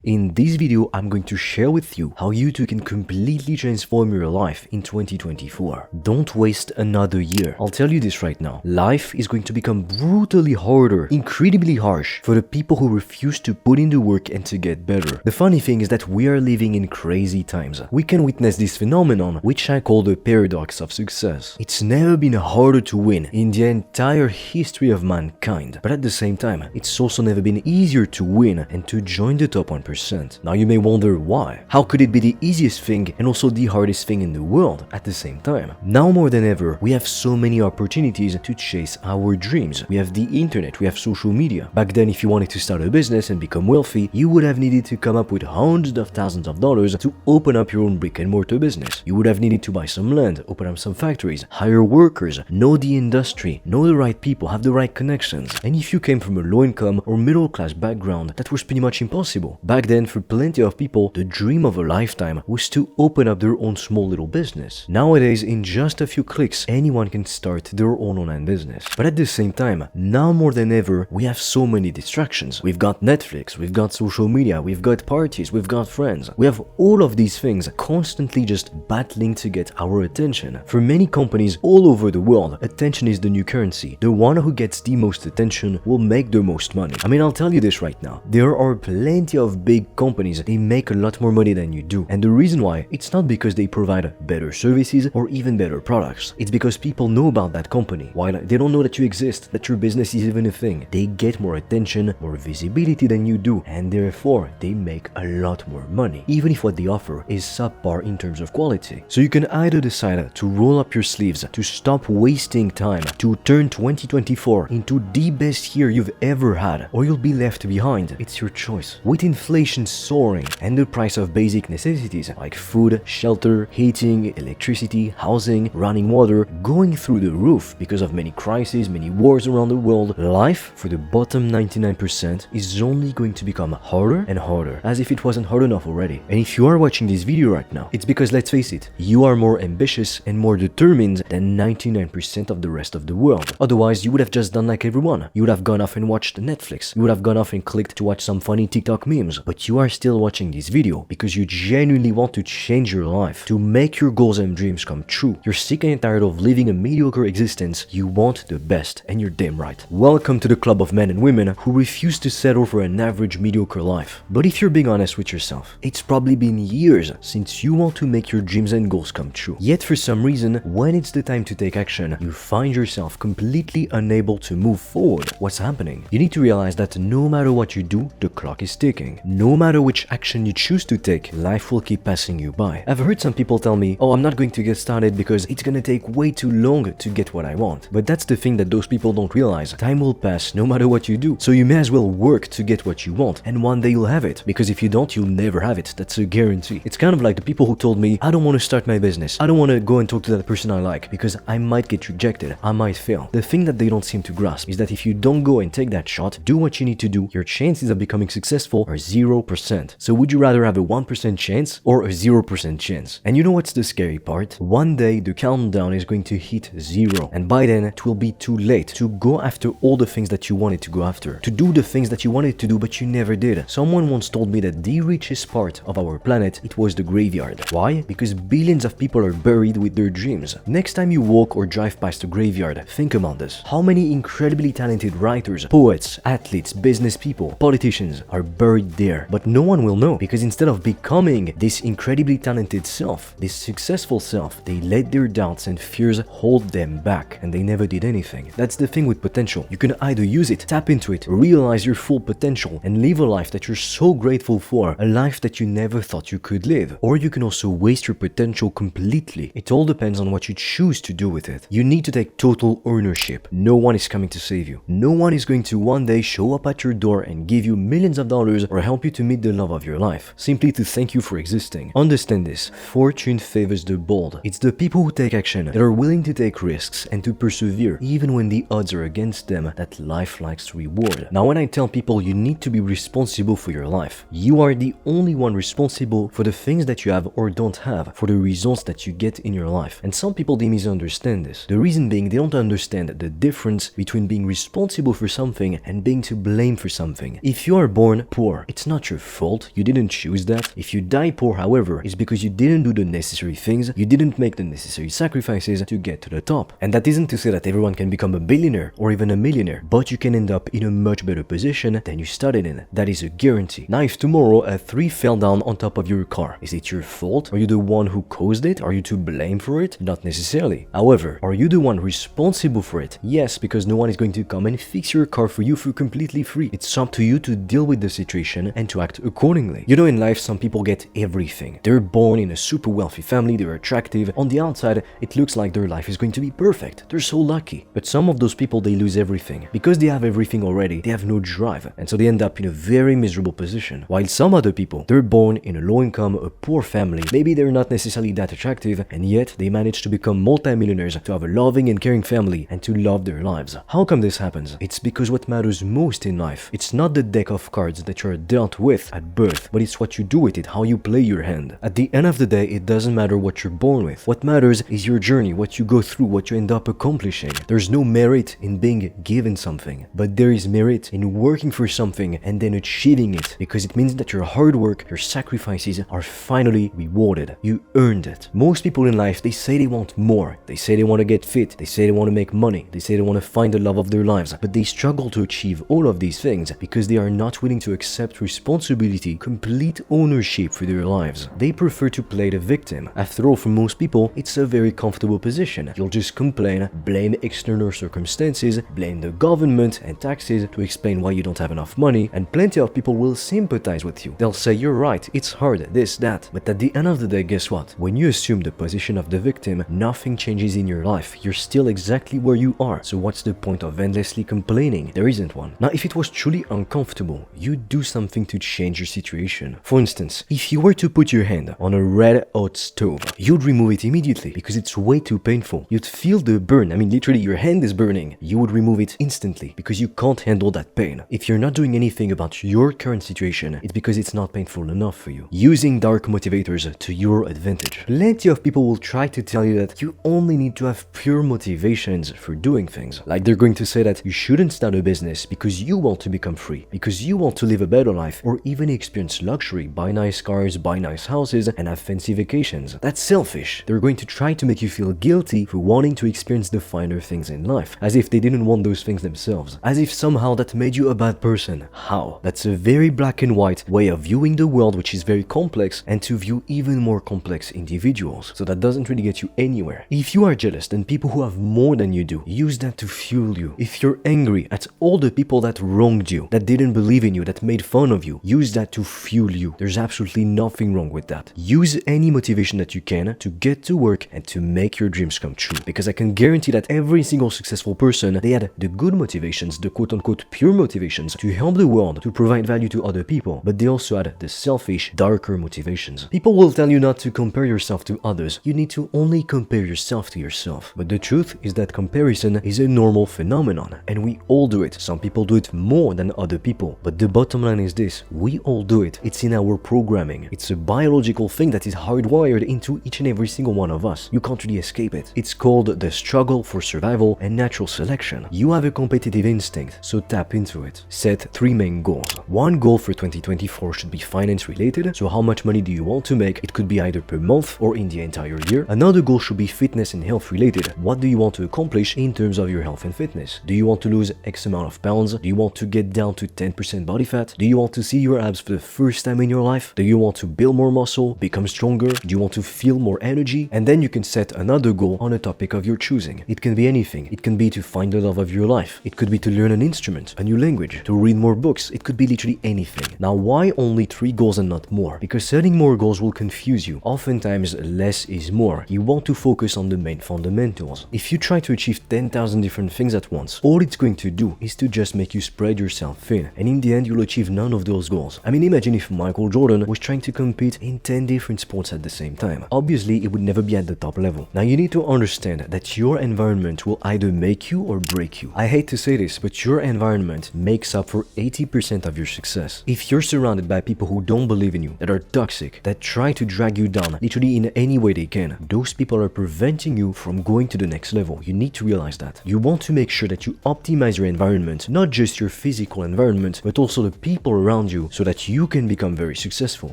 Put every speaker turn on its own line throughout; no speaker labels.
In this video, I'm going to share with you how you too can completely transform your life in 2024. Don't waste another year. I'll tell you this right now. Life is going to become brutally harder, incredibly harsh for the people who refuse to put in the work and to get better. The funny thing is that we are living in crazy times. We can witness this phenomenon, which I call the paradox of success. It's never been harder to win in the entire history of mankind, but at the same time, it's also never been easier to win and to join the top 1%. Now you may wonder why. How could it be the easiest thing and also the hardest thing in the world at the same time? Now more than ever, we have so many opportunities to chase our dreams. We have the internet, we have social media. Back then, if you wanted to start a business and become wealthy, you would have needed to come up with hundreds of thousands of dollars to open up your own brick and mortar business. You would have needed to buy some land, open up some factories, hire workers, know the industry, know the right people, have the right connections. And if you came from a low income or middle class background, that was pretty much impossible. Back then, for plenty of people, the dream of a lifetime was to open up their own small little business. Nowadays, in just a few clicks, anyone can start their own online business. But at the same time, now more than ever, we have so many distractions. We've got Netflix, we've got social media, we've got parties, we've got friends. We have all of these things constantly just battling to get our attention. For many companies all over the world, attention is the new currency. The one who gets the most attention will make the most money. I mean, I'll tell you this right now. There are plenty of big companies, they make a lot more money than you do. And the reason why, it's not because they provide better services or even better products. It's because people know about that company, while they don't know that you exist, that your business is even a thing. They get more attention, more visibility than you do, and therefore they make a lot more money, even if what they offer is subpar in terms of quality. So you can either decide to roll up your sleeves, to stop wasting time, to turn 2024 into the best year you've ever had, or you'll be left behind. It's your choice. With inflation soaring and the price of basic necessities like food, shelter, heating, electricity, housing, running water going through the roof because of many crises, many wars around the world, life for the bottom 99% is only going to become harder and harder, as if it wasn't hard enough already. And if you are watching this video right now, it's because, let's face it, you are more ambitious and more determined than 99% of the rest of the world. Otherwise, you would have just done like everyone. You would have gone off and watched Netflix. You would have gone off and clicked to watch some funny TikTok memes. But you are still watching this video because you genuinely want to change your life, to make your goals and dreams come true. You're sick and tired of living a mediocre existence. You want the best, and you're damn right. Welcome to the club of men and women who refuse to settle for an average mediocre life. But if you're being honest with yourself, it's probably been years since you want to make your dreams and goals come true. Yet for some reason, when it's the time to take action, you find yourself completely unable to move forward. What's happening? You need to realize that no matter what you do, the clock is ticking. No matter which action you choose to take, life will keep passing you by. I've heard some people tell me, oh, I'm not going to get started because it's gonna take way too long to get what I want. But that's the thing that those people don't realize. Time will pass no matter what you do. So you may as well work to get what you want, and one day you'll have it. Because if you don't, you'll never have it. That's a guarantee. It's kind of like the people who told me, I don't want to start my business. I don't want to go and talk to that person I like because I might get rejected. I might fail. The thing that they don't seem to grasp is that if you don't go and take that shot, do what you need to do, your chances of becoming successful are 0%. So would you rather have a 1% chance or a 0% chance? And you know what's the scary part? One day the countdown is going to hit 0, and by then it will be too late to go after all the things that you wanted to go after, to do the things that you wanted to do but you never did. Someone once told me that the richest part of our planet, it was the graveyard. Why? Because billions of people are buried with their dreams. Next time you walk or drive past a graveyard, think about this. How many incredibly talented writers, poets, athletes, business people, politicians are buried there? But no one will know, because instead of becoming this incredibly talented self, this successful self, they let their doubts and fears hold them back, and they never did anything. That's the thing with potential. You can either use it, tap into it, realize your full potential, and live a life that you're so grateful for, a life that you never thought you could live. Or you can also waste your potential completely. It all depends on what you choose to do with it. You need to take total ownership. No one is coming to save you. No one is going to one day show up at your door and give you millions of dollars or help you to meet the love of your life, simply to thank you for existing. Understand this. Fortune favors the bold. It's the people who take action, that are willing to take risks and to persevere even when the odds are against them, that life likes to reward. Now, when I tell people you need to be responsible for your life, you are the only one responsible for the things that you have or don't have, for the results that you get in your life. And some people, they misunderstand this. The reason being, they don't understand the difference between being responsible for something and being to blame for something. If you are born poor, it's not not your fault, you didn't choose that. If you die poor, however, it's because you didn't do the necessary things, you didn't make the necessary sacrifices to get to the top. And that isn't to say that everyone can become a billionaire or even a millionaire, but you can end up in a much better position than you started in. That is a guarantee. Now, if tomorrow a tree fell down on top of your car, is it your fault? Are you the one who caused it? Are you to blame for it? Not necessarily. However, are you the one responsible for it? Yes, because no one is going to come and fix your car for you for completely free. It's up to you to deal with the situation and to act accordingly. You know, in life, some people get everything. They're born in a super wealthy family, they're attractive. On the outside, it looks like their life is going to be perfect. They're so lucky. But some of those people, they lose everything. Because they have everything already, they have no drive. And so they end up in a very miserable position. While some other people, they're born in a low income, a poor family. Maybe they're not necessarily that attractive, and yet they manage to become multi-millionaires, to have a loving and caring family, and to love their lives. How come this happens? It's because what matters most in life, it's not the deck of cards that you're dealt with at birth, but it's what you do with it, how you play your hand. At the end of the day, it doesn't matter what you're born with. What matters is your journey, what you go through, what you end up accomplishing. There's no merit in being given something, but there is merit in working for something and then achieving it, because it means that your hard work, your sacrifices are finally rewarded. You earned it. Most people in life, they say they want more. They say they want to get fit. They say they want to make money. They say they want to find the love of their lives, but they struggle to achieve all of these things because they are not willing to accept responsibility, complete ownership for their lives. They prefer to play the victim. After all, for most people, it's a very comfortable position. You'll just complain, blame external circumstances, blame the government and taxes to explain why you don't have enough money, and plenty of people will sympathize with you. They'll say, you're right, it's hard, this, that. But at the end of the day, guess what? When you assume the position of the victim, nothing changes in your life. You're still exactly where you are. So what's the point of endlessly complaining? There isn't one. Now, if it was truly uncomfortable, you'd do something to change your situation. For instance, if you were to put your hand on a red hot stove, you'd remove it immediately because it's way too painful. You'd feel the burn. I mean, literally, your hand is burning. You would remove it instantly because you can't handle that pain. If you're not doing anything about your current situation, it's because it's not painful enough for you. Using dark motivators to your advantage. Plenty of people will try to tell you that you only need to have pure motivations for doing things. Like they're going to say that you shouldn't start a business because you want to become free, because you want to live a better life, or even experience luxury, buy nice cars, buy nice houses, and have fancy vacations. That's selfish. They're going to try to make you feel guilty for wanting to experience the finer things in life, as if they didn't want those things themselves, as if somehow that made you a bad person. How? That's a very black and white way of viewing the world, which is very complex, and to view even more complex individuals. So that doesn't really get you anywhere. If you are jealous, then people who have more than you do, use that to fuel you. If you're angry at all the people that wronged you, that didn't believe in you, that made fun of you, use that to fuel you. There's absolutely nothing wrong with that. Use any motivation that you can to get to work and to make your dreams come true. Because I can guarantee that every single successful person, they had the good motivations, the quote-unquote pure motivations to help the world, to provide value to other people, but they also had the selfish, darker motivations. People will tell you not to compare yourself to others. You need to only compare yourself to yourself. But the truth is that comparison is a normal phenomenon, and we all do it. Some people do it more than other people, but the bottom line is this: we all do it. It's in our programming. It's a biological thing that is hardwired into each and every single one of us. You can't really escape it. It's called the struggle for survival and natural selection. You have a competitive instinct, so tap into it. Set 3 main goals. One goal for 2024 should be finance related, so how much money do you want to make? It could be either per month or in the entire year. Another goal should be fitness and health related. What do you want to accomplish in terms of your health and fitness? Do you want to lose X amount of pounds? Do you want to get down to 10% body fat? Do you want to see your abs for the first time in your life? Do you want to build more muscle, become stronger? Do you want to feel more energy? And then you can set another goal on a topic of your choosing. It can be anything. It can be to find the love of your life. It could be to learn an instrument, a new language, to read more books. It could be literally anything. Now, why only 3 goals and not more? Because setting more goals will confuse you. Oftentimes, less is more. You want to focus on the main fundamentals. If you try to achieve 10,000 different things at once, all it's going to do is to just make you spread yourself thin. And in the end, you'll achieve none of those goals. I mean, imagine if Michael Jordan was trying to compete in 10 different sports at the same time. Obviously, it would never be at the top level. Now, you need to understand that your environment will either make you or break you. I hate to say this, but your environment makes up for 80% of your success. If you're surrounded by people who don't believe in you, that are toxic, that try to drag you down literally in any way they can, those people are preventing you from going to the next level. You need to realize that. You want to make sure that you optimize your environment, not just your physical environment, but also the people around around you so that you can become very successful.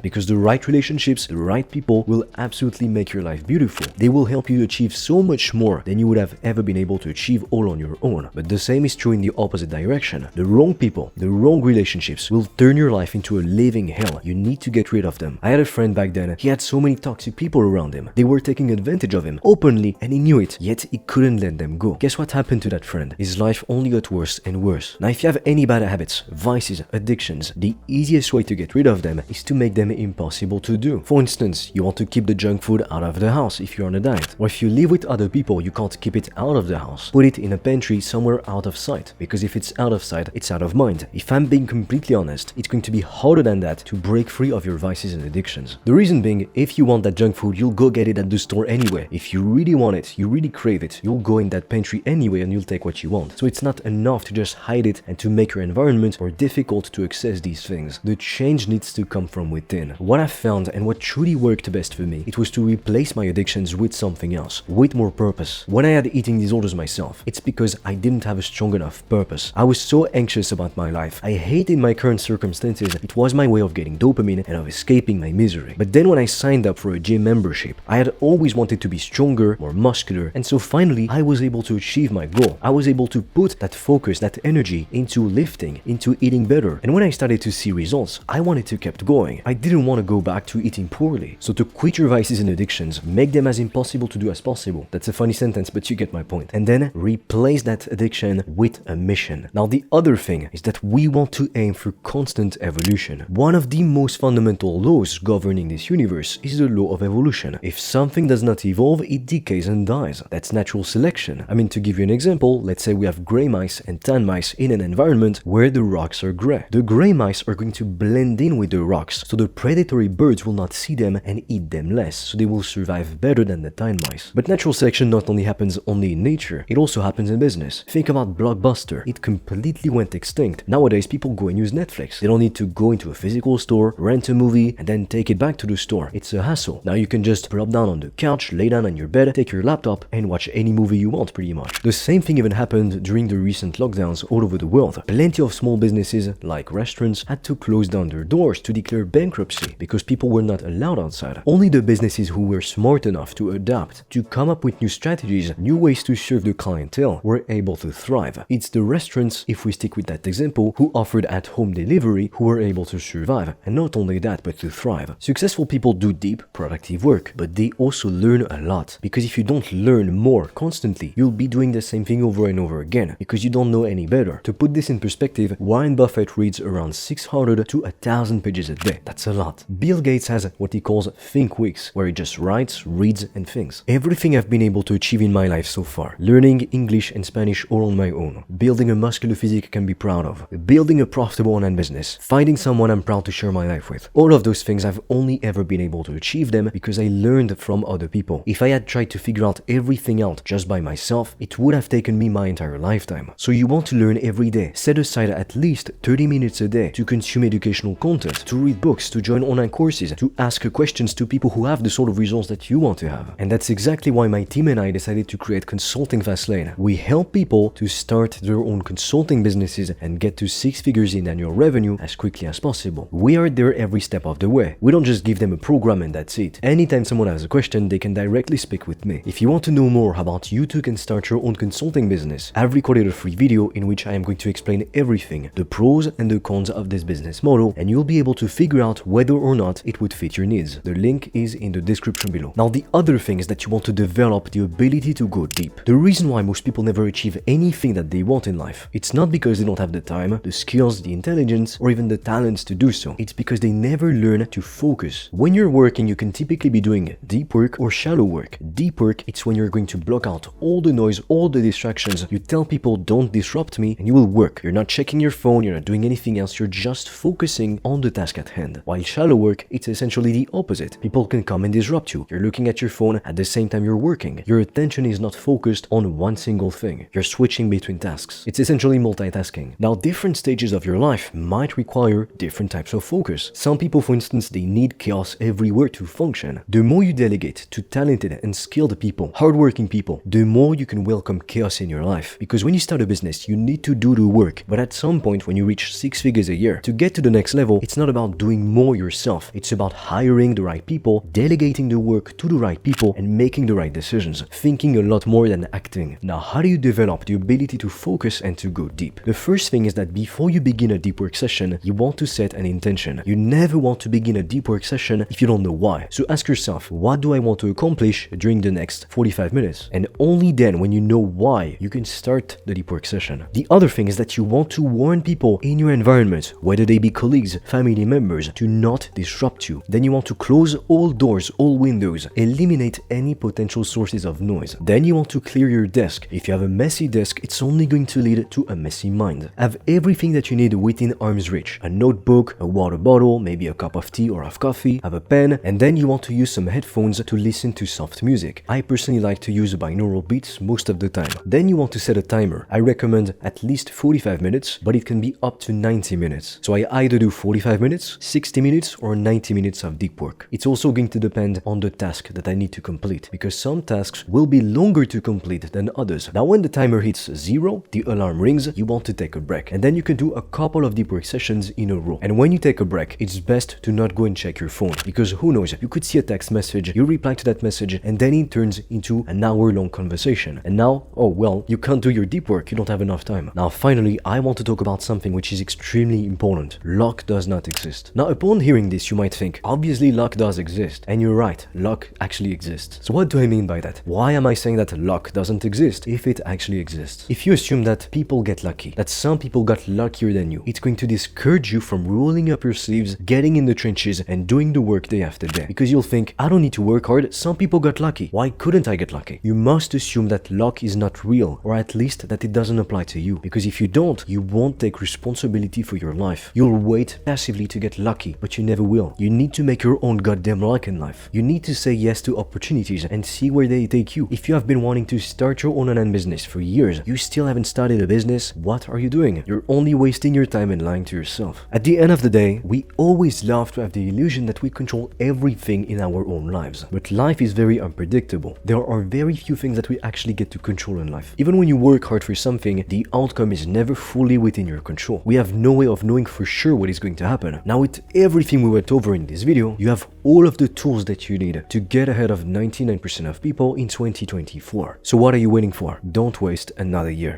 Because the right relationships, the right people will absolutely make your life beautiful. They will help you achieve so much more than you would have ever been able to achieve all on your own. But the same is true in the opposite direction. The wrong people, the wrong relationships will turn your life into a living hell. You need to get rid of them. I had a friend back then, he had so many toxic people around him. They were taking advantage of him openly and he knew it, yet he couldn't let them go. Guess what happened to that friend? His life only got worse and worse. Now if you have any bad habits, vices, addictions, the easiest way to get rid of them is to make them impossible to do. For instance, you want to keep the junk food out of the house if you're on a diet. Or if you live with other people, you can't keep it out of the house. Put it in a pantry somewhere out of sight. Because if it's out of sight, it's out of mind. If I'm being completely honest, it's going to be harder than that to break free of your vices and addictions. The reason being, if you want that junk food, you'll go get it at the store anyway. If you really want it, you really crave it, you'll go in that pantry anyway and you'll take what you want. So it's not enough to just hide it and to make your environment more difficult to access these things. The change needs to come from within. What I found and what truly worked best for me, it was to replace my addictions with something else, with more purpose. When I had eating disorders myself, it's because I didn't have a strong enough purpose. I was so anxious about my life. I hated my current circumstances. It was my way of getting dopamine and of escaping my misery. But then when I signed up for a gym membership, I had always wanted to be stronger, more muscular, and so finally I was able to achieve my goal. I was able to put that focus, that energy into lifting, into eating better. And when I started to see results, I wanted to keep going. I didn't want to go back to eating poorly. So to quit your vices and addictions, make them as impossible to do as possible. That's a funny sentence, but you get my point. And then replace that addiction with a mission. Now the other thing is that we want to aim for constant evolution. One of the most fundamental laws governing this universe is the law of evolution. If something does not evolve, it decays and dies. That's natural selection. I mean, to give you an example, let's say we have gray mice and tan mice in an environment where the rocks are gray. The gray mice are going to blend in with the rocks, so the predatory birds will not see them and eat them less, so they will survive better than the tan mice. But natural selection not only happens only in nature, it also happens in business. Think about Blockbuster. It completely went extinct. Nowadays, people go and use Netflix. They don't need to go into a physical store, rent a movie, and then take it back to the store. It's a hassle. Now you can just plop down on the couch, lay down on your bed, take your laptop, and watch any movie you want pretty much. The same thing even happened during the recent lockdowns all over the world. Plenty of small businesses, like restaurants, had to close down their doors to declare bankruptcy because people were not allowed outside. Only the businesses who were smart enough to adapt, to come up with new strategies, new ways to serve the clientele, were able to thrive. It's the restaurants, if we stick with that example, who offered at-home delivery who were able to survive, and not only that, but to thrive. Successful people do deep, productive work, but they also learn a lot, because if you don't learn more constantly, you'll be doing the same thing over and over again, because you don't know any better. To put this in perspective, Warren Buffett reads around 600 to 1,000 pages a day. That's a lot. Bill Gates has what he calls think weeks, where he just writes, reads, and thinks. Everything I've been able to achieve in my life so far, learning English and Spanish all on my own, building a muscular physique I can be proud of, building a profitable online business, finding someone I'm proud to share my life with. All of those things I've only ever been able to achieve them because I learned from other people. If I had tried to figure out everything out just by myself, it would have taken me my entire lifetime. So you want to learn every day. Set aside at least 30 minutes a day to consume educational content, to read books, to join online courses, to ask questions to people who have the sort of results that you want to have. And that's exactly why my team and I decided to create Consulting Fastlane. We help people to start their own consulting businesses and get to 6 figures in annual revenue as quickly as possible. We are there every step of the way. We don't just give them a program and that's it. Anytime someone has a question, they can directly speak with me. If you want to know more about you too can start your own consulting business, I've recorded a free video in which I am going to explain everything, the pros and the cons of this business model, and you'll be able to figure out whether or not it would fit your needs. The link is in the description below. Now, the other thing is that you want to develop the ability to go deep. The reason why most people never achieve anything that they want in life, it's not because they don't have the time, the skills, the intelligence, or even the talents to do so. It's because they never learn to focus. When you're working, you can typically be doing deep work or shallow work. Deep work, it's when you're going to block out all the noise, all the distractions. You tell people, don't disrupt me, and you will work. You're not checking your phone, you're not doing anything else, you're just focusing on the task at hand. While shallow work, it's essentially the opposite. People can come and disrupt you. You're looking at your phone at the same time you're working. Your attention is not focused on one single thing. You're switching between tasks. It's essentially multitasking. Now, different stages of your life might require different types of focus. Some people, for instance, they need chaos everywhere to function. The more you delegate to talented and skilled people, hardworking people, the more you can welcome chaos in your life. Because when you start a business, you need to do the work. But at some point, when you reach 6 figures a year, year. To get to the next level, it's not about doing more yourself. It's about hiring the right people, delegating the work to the right people, and making the right decisions. Thinking a lot more than acting. Now, how do you develop the ability to focus and to go deep? The first thing is that before you begin a deep work session, you want to set an intention. You never want to begin a deep work session if you don't know why. So ask yourself, what do I want to accomplish during the next 45 minutes? And only then, when you know why, you can start the deep work session. The other thing is that you want to warn people in your environment, whether they be colleagues, family members, to not disrupt you. Then you want to close all doors, all windows, eliminate any potential sources of noise. Then you want to clear your desk. If you have a messy desk, it's only going to lead to a messy mind. Have everything that you need within arm's reach. A notebook, a water bottle, maybe a cup of tea or of coffee, have a pen, and then you want to use some headphones to listen to soft music. I personally like to use binaural beats most of the time. Then you want to set a timer. I recommend at least 45 minutes, but it can be up to 90 minutes. So I either do 45 minutes, 60 minutes, or 90 minutes of deep work. It's also going to depend on the task that I need to complete, because some tasks will be longer to complete than others. Now, when the timer hits 0, the alarm rings, you want to take a break, and then you can do a couple of deep work sessions in a row. And when you take a break, it's best to not go and check your phone, because who knows, you could see a text message, you reply to that message, and then it turns into an hour-long conversation. And now, oh well, you can't do your deep work, you don't have enough time. Now, finally, I want to talk about something which is extremely important. Luck does not exist. Now, upon hearing this, you might think, obviously luck does exist. And you're right, luck actually exists. So what do I mean by that? Why am I saying that luck doesn't exist if it actually exists? If you assume that people get lucky, that some people got luckier than you, it's going to discourage you from rolling up your sleeves, getting in the trenches, and doing the work day after day. Because you'll think, I don't need to work hard, some people got lucky. Why couldn't I get lucky? You must assume that luck is not real, or at least that it doesn't apply to you. Because if you don't, you won't take responsibility for your life. You'll wait passively to get lucky, but you never will. You need to make your own goddamn luck in life. You need to say yes to opportunities and see where they take you. If you have been wanting to start your own online business for years, you still haven't started a business, what are you doing? You're only wasting your time and lying to yourself. At the end of the day, we always love to have the illusion that we control everything in our own lives. But life is very unpredictable. There are very few things that we actually get to control in life. Even when you work hard for something, the outcome is never fully within your control. We have no way of knowing for sure what is going to happen. Now, with everything we went over in this video, you have all of the tools that you need to get ahead of 99% of people in 2024. So what are you waiting for? Don't waste another year.